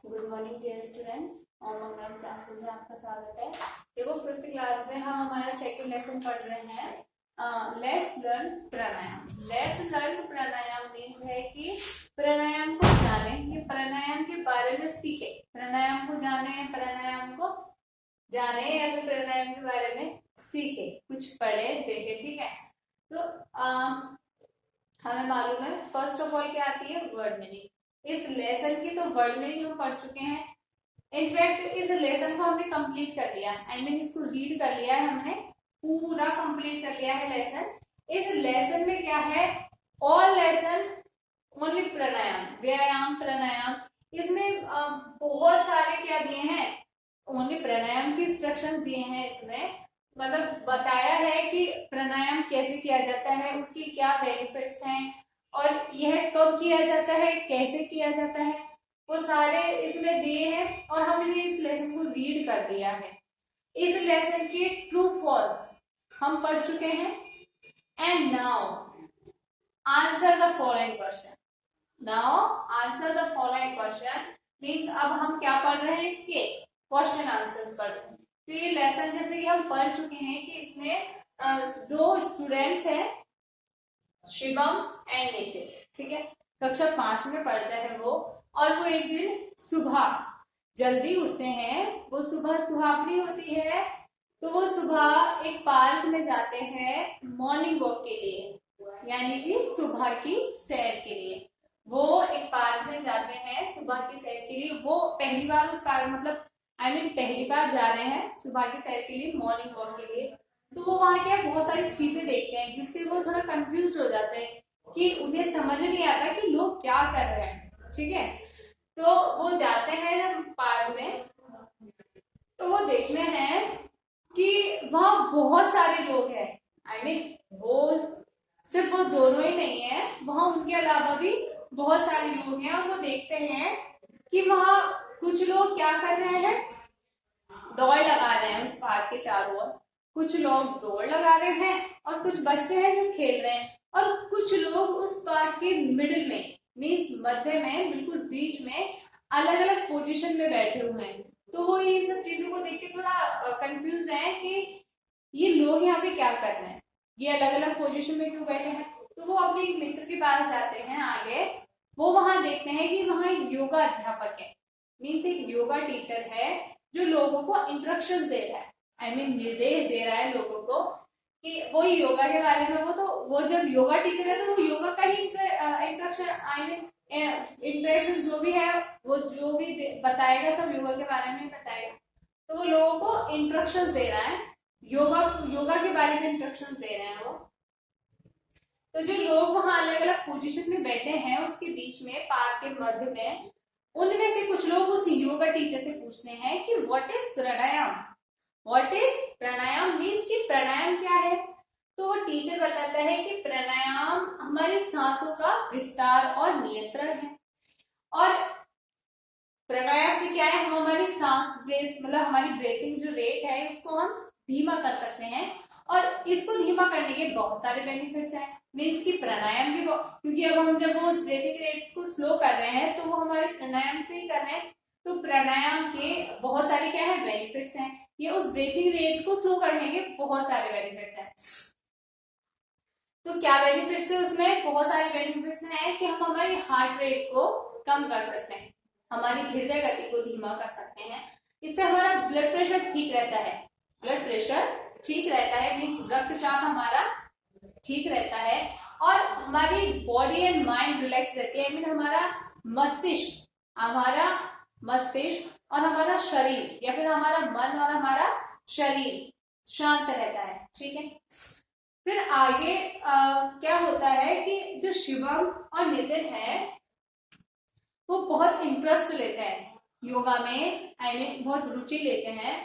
Good morning dear students, और मंगल classes में आपका स्वागत है। देखो फिफ्थ क्लास में हम हमारा सेकंड लेसन पढ़ रहे हैं। Let's learn pranayama. Let's learn pranayama means है कि प्राणायाम को जाने, ये प्राणायाम के बारे में सीखे, प्राणायाम को जाने, प्राणायाम को जाने या फिर प्राणायाम के बारे में सीखे, कुछ पढ़े देखे, ठीक है। तो हमें मालूम है फर्स्ट ऑफ ऑल क्या आती है, वर्ड मीनिंग। इस लेसन की तो वर्ड मीनिंग हम पढ़ चुके हैं। इनफैक्ट इस लेसन को हमने कंप्लीट कर लिया, आई मीन इसको रीड कर लिया है, हमने पूरा कंप्लीट कर लिया है लेसन। इस लेसन में क्या है, ऑल लेसन ओनली प्राणायाम, व्यायाम प्राणायाम। इसमें बहुत सारे क्या दिए हैं, ओनली प्राणायाम की इंस्ट्रक्शंस दिए हैं। इसमें मतलब बताया है कि प्राणायाम कैसे किया जाता है, उसकी क्या बेनिफिट्स हैं और यह कब किया जाता है, कैसे किया जाता है, वो सारे इसमें दिए हैं। और हमने इस लेसन को रीड कर दिया है। इस लेसन की ट्रू फॉल्स हम पढ़ चुके हैं। And now answer the following question. Now answer the following question means अब हम क्या पढ़ रहे हैं, इसके क्वेश्चन आंसर पढ़ रहे हैं। तो ये लेसन जैसे कि हम पढ़ चुके हैं कि इसमें दो स्टूडेंट्स हैं, शिवम एंड नितिन, ठीक है। कक्षा 5 में पढ़ता है वो, और वो एक दिन सुबह जल्दी उठते हैं। वो सुबह सुहावनी होती है, तो वो सुबह एक पार्क में जाते हैं मॉर्निंग वॉक के लिए, यानी कि सुबह की सैर के लिए। वो एक पार्क में जाते हैं सुबह की सैर के लिए। वो पहली बार उस पार्क मतलब पहली बार जा रहे हैं सुबह की सैर के लिए, मॉर्निंग वॉक के लिए। तो वो वहाँ क्या बहुत सारी चीजें देखते हैं, जिससे वो थोड़ा कंफ्यूज हो जाते हैं कि उन्हें समझ नहीं आता कि लोग क्या कर रहे हैं, ठीक है। तो वो जाते हैं पार्क में, तो वो देखते हैं कि वहाँ बहुत सारे लोग हैं। वो सिर्फ वो दोनों ही नहीं है, वहाँ उनके अलावा भी बहुत सारे लोग हैं। और वो देखते हैं कि वहाँ कुछ लोग क्या कर रहे हैं, दौड़ लगा रहे हैं उस पार्क के चारों ओर। कुछ लोग दौड़ लगा रहे हैं और कुछ बच्चे हैं जो खेल रहे हैं, और कुछ लोग उस पार्क के मिडिल में मीन्स मध्य में, बिल्कुल बीच में अलग अलग पोजीशन में बैठे हुए हैं। तो वो ये सब चीजों को देख के थोड़ा कंफ्यूज है कि ये लोग यहाँ पे क्या कर रहे हैं, ये अलग अलग पोजीशन में क्यों बैठे हैं। तो वो अपने एक मित्र के पास जाते हैं आगे। वो वहां देखते हैं कि वहां एक योगा अध्यापक है, मीन्स एक योगा टीचर है जो लोगों को इंस्ट्रक्शंस दे रहा है, निर्देश दे रहा है लोगों को कि वो योगा के बारे में। वो जब योगा टीचर है तो वो योगा का ही इंस्ट्रक्शन इंट्रैक्शन जो भी है, वो जो भी बताएगा सब योगा के बारे में बताएगा। तो वो लोगों को इंस्ट्रक्शंस दे रहा है, योगा के बारे में इंस्ट्रक्शंस दे रहे हैं वो। तो जो लोग वहां अलग अलग पोजीशन में बैठे हैं उसके बीच में, पार्क के मध्य में, उनमें से कुछ लोग उस योगा टीचर से पूछते हैं कि what is pranayama. What is pranayama means कि प्राणायाम क्या है। तो टीचर बताता है कि प्राणायाम हमारी सांसों का विस्तार और नियंत्रण है। और प्राणायाम से क्या है, हम हमारी सांस मतलब हमारी ब्रीथिंग जो रेट है उसको हम धीमा कर सकते हैं। और इसको धीमा करने के बहुत सारे बेनिफिट्स हैं। मीन्स की प्राणायाम के, क्योंकि अब हम जब वो ब्रीथिंग रेट को स्लो कर रहे हैं तो वो हमारे प्राणायाम से ही कर रहे हैं। तो प्राणायाम के बहुत सारे क्या है, बेनिफिट्स हैं। ये उस ब्रीथिंग रेट को स्लो करने के बहुत सारे बेनिफिट्स हैं। तो क्या बेनिफिट्स है उसमें, बहुत सारे बेनिफिट्स हैं कि हम हमारी हार्ट रेट को कम कर सकते हैं, हमारी हृदय गति को धीमा कर सकते हैं। इससे हमारा ब्लड प्रेशर ठीक रहता है, ब्लड प्रेशर ठीक रहता है, मीन्स रक्तचाप हमारा ठीक रहता है। और हमारी बॉडी एंड माइंड रिलैक्स रहती है, मीन हमारा मस्तिष्क और हमारा शरीर, या फिर हमारा मन और हमारा शरीर शांत रहता है, ठीक है। फिर आगे क्या होता है कि जो शिवम और नितिन है वो बहुत इंटरेस्ट लेते हैं योगा में, बहुत रुचि लेते हैं।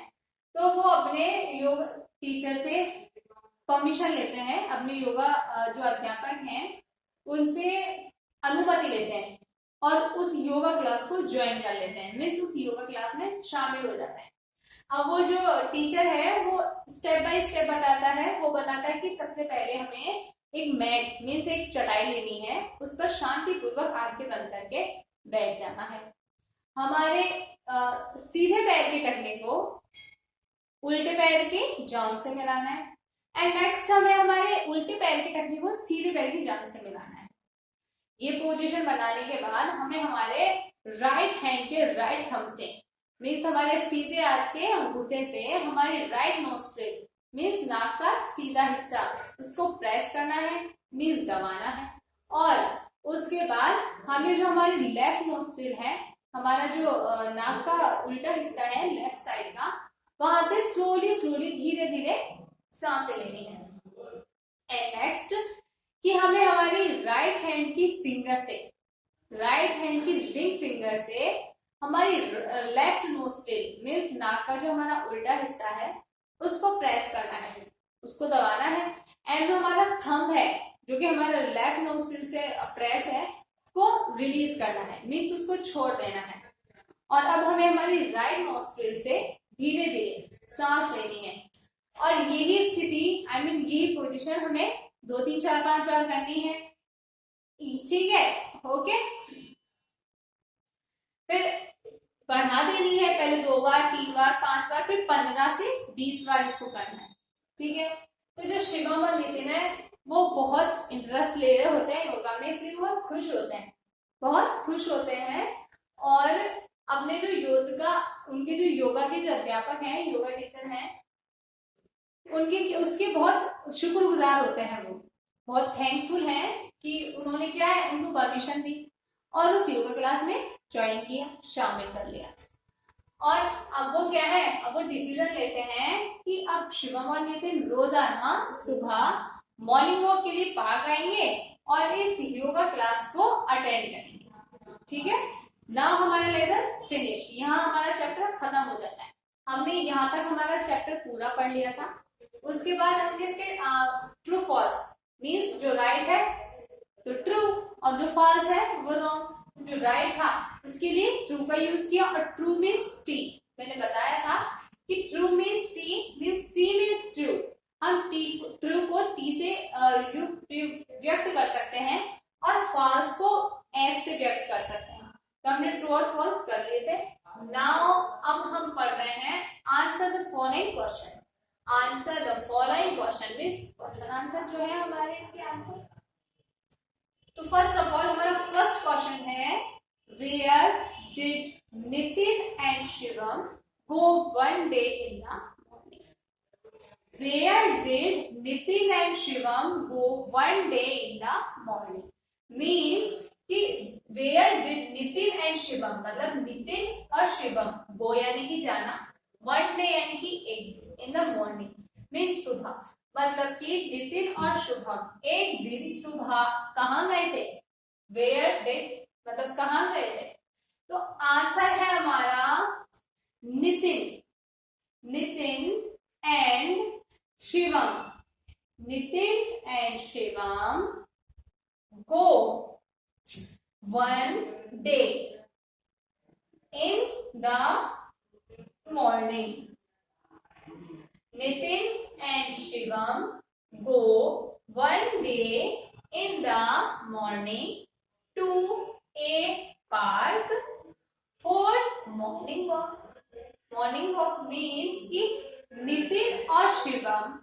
तो वो अपने योग टीचर से परमिशन लेते हैं, अपने योगा जो अध्यापक हैं उनसे अनुमति लेते हैं और उस योगा क्लास को ज्वाइन कर लेते हैं, मीन्स उस योगा क्लास में शामिल हो जाते हैं। अब वो जो टीचर है वो स्टेप बाय स्टेप बताता है। वो बताता है कि सबसे पहले हमें एक मैट मीन्स एक चटाई लेनी है, उस पर शांति पूर्वक आंखें बंद करके बैठ जाना है। हमारे सीधे पैर की टखने को उल्टे पैर की जांघ से मिलाना है। एंड नेक्स्ट हमें हमारे उल्टे पैर की टखने को सीधे पैर की जांघ से मिलाना है। ये पोजीशन बनाने के बाद हमें हमारे राइट हैंड के राइट थंब से मीन्स हमारे सीधे हाथ के अंगूठे से हमारी राइट नोस्ट्रिल मीन्स नाक का सीधा हिस्सा उसको प्रेस करना है, मीन्स दबाना है। और उसके बाद हमें जो हमारी लेफ्ट नोस्ट्रिल है, हमारा जो नाक का उल्टा हिस्सा है लेफ्ट साइड का, वहां से स्लोली स्लोली धीरे धीरे सांसें लेनी है। एंड नेक्स्ट कि हमें हमारी राइट हैंड की फिंगर से, राइट हैंड की रिंग फिंगर से हमारी लेफ्ट नोस्ट्रिल मीन्स नाक का जो हमारा उल्टा हिस्सा है उसको प्रेस करना है, उसको दबाना है। एंड जो हमारा थंब है जो कि हमारा लेफ्ट नोस्ट्रिल से प्रेस है उसको रिलीज करना है, मीन्स उसको छोड़ देना है। और अब हमें हमारी राइट नोस्ट्रिल से धीरे धीरे सांस लेनी है। और यही स्थिति यही पोजीशन हमें 2 3 4 5 बार करनी है। ठीक है, ओके। फिर बढ़ा देनी है, पहले 2 बार 3 बार 5 बार, फिर 15 से 20 बार इसको करना है। ठीक है, तो जो शिवम और नितिन है वो बहुत इंटरेस्ट ले रहे होते हैं योगा में, इसलिए बहुत खुश होते हैं, बहुत खुश होते हैं। और अपने जो उनके जो योगा के जो अध्यापक हैं, योगा टीचर हैं, उसके बहुत शुक्रगुजार होते हैं। वो बहुत थैंकफुल हैं कि उन्होंने क्या है उनको परमिशन दी और उस योगा क्लास में ज्वाइन किया, शामिल कर लिया। और अब वो क्या है, अब वो डिसीजन लेते हैं कि अब शिवम और नितिन रोजाना सुबह मॉर्निंग वॉक के लिए पार्क आएंगे और इस योगा क्लास को अटेंड करेंगे। ठीक है, नाउ हमारा लेसन फिनिश, यहाँ हमारा चैप्टर खत्म हो जाता है। हमने यहाँ तक हमारा चैप्टर पूरा पढ़ लिया था। उसके बाद हमने इसके ट्रू फॉल्स मीन्स जो राइट है तो ट्रू और जो फॉल्स है वो रॉन्ग। जो राइट था उसके लिए ट्रू का यूज किया और ट्रू मीन्स टी। मैंने बताया था कि true means T means true. हम ट्रू को टी से व्यक्त कर सकते हैं और फॉल्स को एफ से व्यक्त कर सकते हैं। तो हमने ट्रू और फॉल्स कर लिए थे। नाउ अब हम पढ़ रहे हैं answer the following question. Answer the following question means question answer जो है हमारे इनके आंसर। तो फर्स्ट ऑफ ऑल हमारा फर्स्ट क्वेश्चन है, where did Nitin and Shivam go one day in the morning. Where did Nitin and Shivam go one day in the morning means कि where did Nitin and Shivam मतलब नितिन और शिवम, गो यानी कि जाना, वन डे यानी कि एक दिन, इन द मॉर्निंग मीन्स सुबह। मतलब कि नितिन और शुभम एक दिन सुबह कहाँ गए थे, वेयर डिड मतलब कहाँ गए थे। तो आंसर है हमारा Nitin, Nitin and Shivam, Nitin and Shivam go one day in the morning. Nitin and Shivam go one day in the morning to a park for morning walk. Morning walk means कि नितिन और शिवम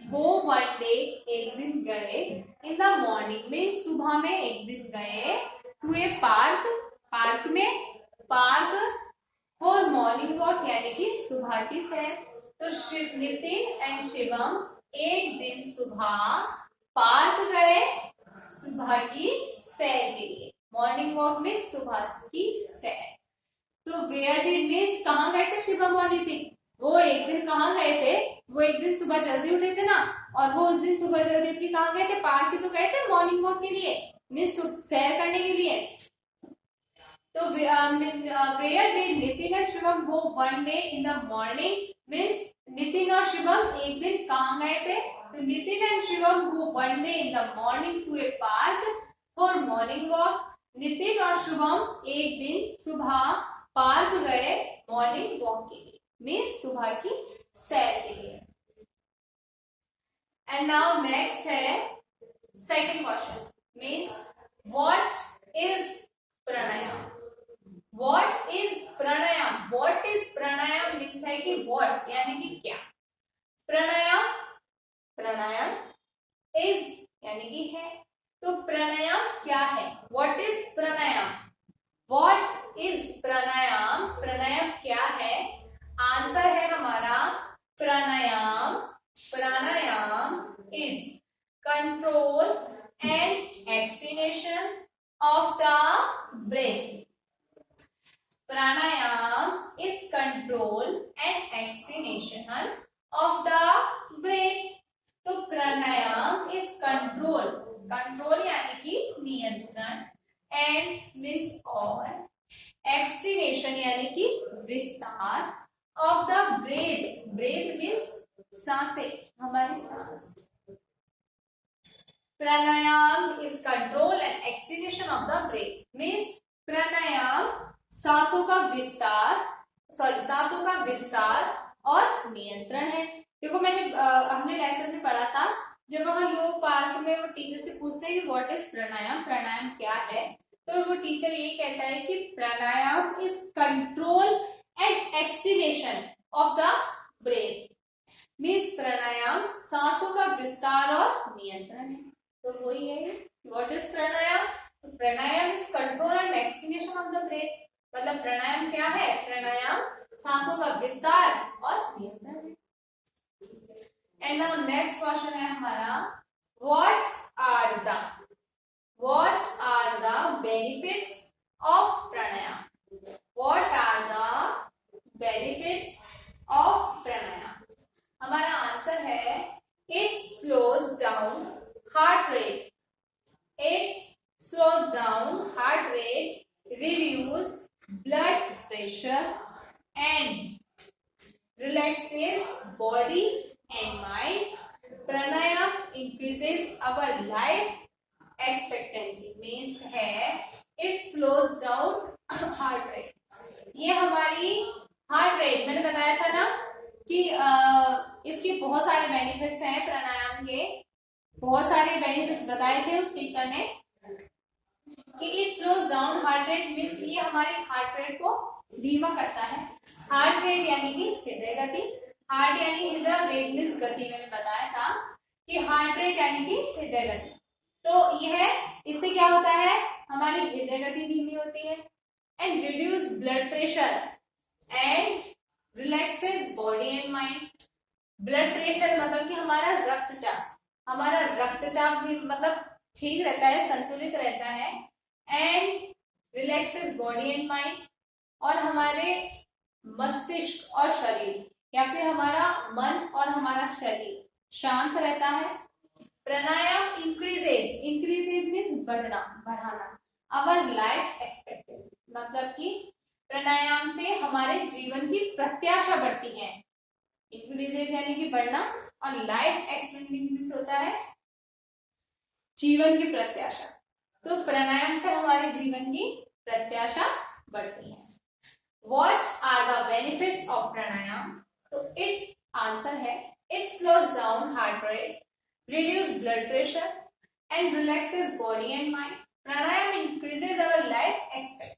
go one day एक दिन गए, in the morning means सुबह में एक दिन गए, to a park, पार्क में, पार्क for morning walk यानी कि सुबह की सैर। तो नितिन एंड शिवम एक दिन सुबह पार्क गए सुबह की सैर के लिए, मॉर्निंग वॉक में सुबह की सैर। तो वेयर डिड मीन्स कहाँ गए थे शिवम और नितिन, वो एक दिन कहाँ गए थे, वो एक दिन सुबह जल्दी उठे थे ना, और वो उस दिन सुबह जल्दी उठ के कहाँ गए थे, पार्क ही तो गए थे मॉर्निंग वॉक के लिए मीन्स सैर करने के लिए। तो where did Nitin and Shivam go one day in the morning means Nitin और शिवम एक दिन कहाँ गए थे, तो Nitin and Shivam go one day in the morning to a park for morning walk. Nitin और शुभम एक दिन सुबह पार्क गए मॉर्निंग वॉक के लिए मीन्स सुबह की सैर के लिए। एंड नाउ नेक्स्ट है second question means what is pranayam. What is pranayam? What is pranayam is control and extension of the breath. तो प्राणायाम इज कंट्रोल, कंट्रोल यानी कि नियंत्रण, एंड मीन्स और, एक्सटेंशन यानी कि विस्तार, of the breath, breath means सांसें, हमारी सांस। Pranayama is control and extension of the breath means pranayama सांसों का विस्तार, सांसों का विस्तार और नियंत्रण है। देखो मैंने हमने लेसन में पढ़ा था, जब वहां लोग पार्क में वो टीचर से पूछते हैं कि व्हाट इज प्राणायाम, प्राणायाम क्या है, तो वो टीचर ये कहता है कि pranayama is control and extension of the breath means pranayama सांसों का विस्तार और नियंत्रण है। तो वही है what is pranayama, pranayama is control and extension of the breath, मतलब प्राणायाम क्या है, प्राणायाम सांसों का विस्तार और नियंत्रण है। एंड नाउ नेक्स्ट क्वेश्चन है हमारा, what are the benefits of pranayam? What are the benefits of pranayam? हमारा आंसर है it slows down heart rate, it slows down heart rate, reduce blood pressure and relaxes body and mind. Pranayam increases our life expectancy means है it slows down heart rate। ये हमारी heart rate, मैंने बताया था ना कि इसके बहुत सारे बेनिफिट्स हैं, प्राणायाम के बहुत सारे बेनिफिट्स बताए थे उस टीचर ने कि it slows down heart rate means ये हमारी हार्ट रेट को धीमा करता है। हार्ट रेट यानी कि हृदय गति, हार्ट यानी हृदय, रेट मीन्स गति, मैंने बताया था कि हार्ट रेट यानी कि हृदय गति। तो यह इससे क्या होता है, हमारी हृदय गति धीमी होती है, and reduce blood pressure and relaxes body and mind. Blood pressure मतलब कि हमारा रक्तचाप भी मतलब ठीक रहता है, संतुलित रहता है, and relaxes body and mind, और हमारे मस्तिष्क और शरीर या फिर हमारा मन और हमारा शरीर शांत रहता है। प्राणायाम इंक्रीजेस मीन्स बढ़ाना अवर लाइफ एक्सपेक्टेंसी, मतलब कि प्राणायाम से हमारे जीवन की प्रत्याशा बढ़ती है। इंक्रीजेस यानी कि बढ़ना, और लाइफ एक्सपेक्टेंसी होता है जीवन की प्रत्याशा। तो प्राणायाम से हमारे जीवन की प्रत्याशा बढ़ती है। What are the benefits of pranayam? तो इट आंसर है it slows down heart rate, reduce blood pressure and relaxes body and mind. Pranayam increases our life expectancy.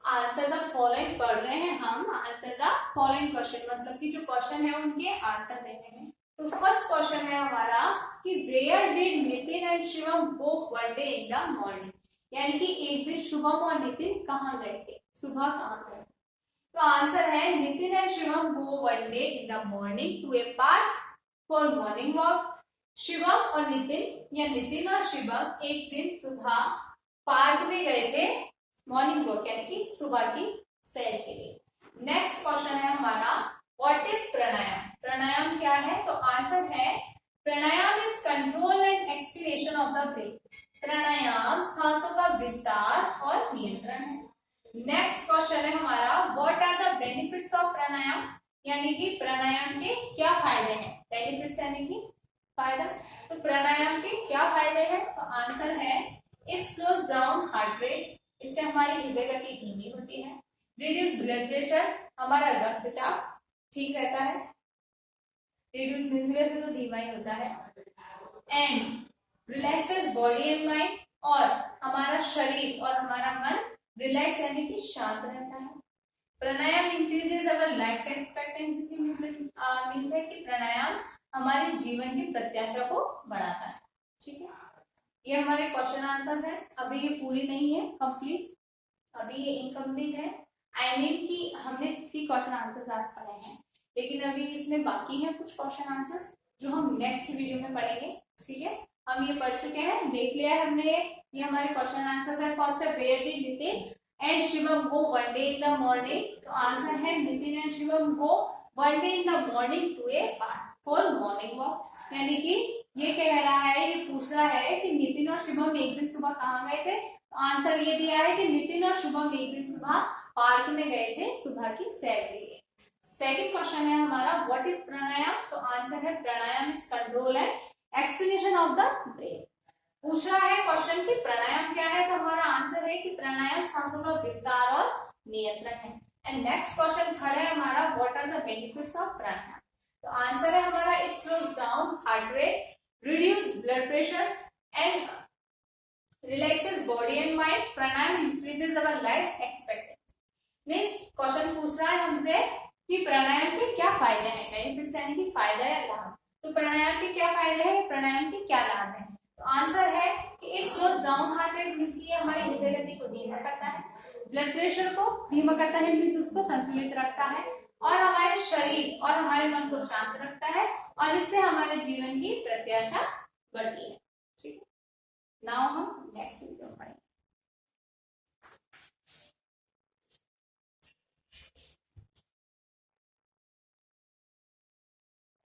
Answer the following पढ़ रहे हैं हम, आंसर द फॉलोइंग क्वेश्चन, मतलब कि जो question है उनके आंसर देने हैं। तो फर्स्ट क्वेश्चन है हमारा कि where did Nitin and Shivam go one day in the morning, यानी कि एक दिन शुभम और नितिन कहाँ गए थे, सुबह कहाँ गए। तो आंसर है Nitin and Shivam go one day in the morning to a park for morning walk. Shivam और नितिन या नितिन और शिवम एक दिन सुबह पार्क में गए थे मॉर्निंग वॉक यानी कि सुबह की सैर के लिए। नेक्स्ट क्वेश्चन है हमारा व्हाट इज प्राणायाम, प्राणायाम क्या है। तो आंसर है pranayama is control and extension of the breath, pranayama सांसों का विस्तार और नियंत्रण है। नेक्स्ट क्वेश्चन है हमारा what are the benefits of pranayama, यानी कि प्राणायाम के क्या फायदे हैं, बेनिफिट्स यानी कि फायदा। तो प्राणायाम के क्या फायदे हैं, तो आंसर है it slows down heart rate, इससे हमारी हृदय गति धीमी होती है। रिड्यूस ब्लड प्रेशर, हमारा रक्तचाप ठीक रहता है, रिड्यूस मींस वैसे तो धीमा ही होता है। And relaxes body and mind, और हमारा शरीर और हमारा मन रिलैक्स यानी कि शांत रहता है। Pranayama increases our life expectancy, means है कि प्राणायाम हमारे जीवन की प्रत्याशा को बढ़ाता है। ठीक है, ये हमारे क्वेश्चन आंसर्स हैं। अभी ये पूरी नहीं है कंप्लीट, अभी ये इनकम्प्लीट है। आई मीन कि हमने 3 क्वेश्चन आंसर्स आज पढ़े हैं, लेकिन अभी इसमें बाकी है कुछ क्वेश्चन आंसर्स जो हम नेक्स्ट वीडियो में पढ़ेंगे। ठीक है, हम ये पढ़ चुके हैं, देख लिया है हमने। ये हमारे क्वेश्चन आंसर्स है। फर्स्ट है where did Nitin and Shivam go one day in the morning, तो आंसर है Nitin and Shivam go one day in the morning to a park for morning walk. यानी कि ये कह रहा है, ये पूछ रहा है कि नितिन और शुभम एक दिन सुबह कहाँ गए थे, तो आंसर ये दिया है कि नितिन और शुभम एक दिन सुबह पार्क में गए थे सुबह की सैर के लिए। सेकंड क्वेश्चन है हमारा व्हाट इज प्राणायाम, तो आंसर है pranayama is control and extension of the breath. पूछ रहा है क्वेश्चन कि प्राणायाम क्या है, तो हमारा आंसर है कि प्राणायाम सांसों का विस्तार और नियंत्रण है। एंड नेक्स्ट क्वेश्चन थर्ड है हमारा what are the benefits of pranayama, तो आंसर है हमारा it slows down heart rate, reduce blood pressure and relaxes body and mind. Pranayama increases our life expectancy. Means question पूछ रहा है हमसे कि प्राणायाम के क्या फायदे हैं, बेनिफिट्स यानी कि फायदा या लाभ। तो प्राणायाम के क्या फायदे हैं, प्राणायाम के क्या लाभ हैं, तो आंसर है कि it slows down heart rate, means ये हमारी हृदय गति को धीमा करता है, ब्लड प्रेशर को धीमा करता है, मींस उसको संतुलित रखता है, और हमारे शरीर और हमारे मन को शांत रखता है, और इससे हमारे जीवन की प्रत्याशा बढ़ती है। ठीक है, नाउ हम नेक्स्ट वीडियो पढ़ेंगे।